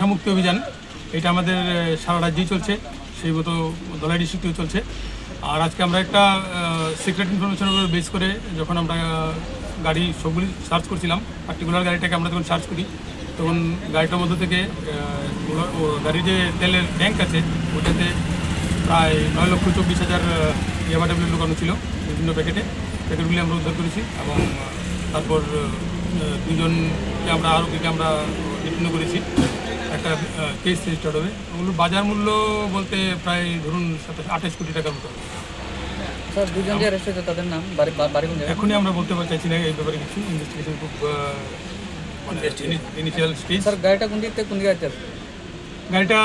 নেশামুক্তি অভিযান, এটা আমাদের সারা রাজ্যেই চলছে, সেই মতো ধলাই ডিস্ট্রিক্টেও চলছে। আর আজকে আমরা একটা সিক্রেট ইনফরমেশনের উপর বেস করে যখন আমরা গাড়ি সবগুলি সার্চ করছিলাম, পার্টিকুলার গাড়িটাকে আমরা যখন সার্চ করি তখন গাড়িটার মধ্যে থেকে গাড়ির যে তেলের ট্যাঙ্ক আছে ওটাতে প্রায় 9,24,000 ইয়াবা ট্যাবলেট লুকানো ছিল বিভিন্ন প্যাকেটগুলি আমরা উদ্ধার করেছি। এবং তারপর দুজনকে আমরা আরোপীকে আমরা ডিটেইন করেছি, একটা কেস রেজিস্টার্ড হবে। ওগুলো বাজার মূল্য বলতে প্রায় ধরুন 28 কোটি টাকার মতো। স্যার দুজন যে অ্যারেস্ট হয়েছে তাদের নাম বাড়ি কোন জায়গায়? এখনই আমরা বলতে চাইছি না এই ব্যাপারে কিছু, ইনভেস্টিগেশন খুব ইনিশিয়াল স্টেজ। স্যার গাড়িটা কোন দিক থেকে কোন দিকে আসছে? গাড়িটা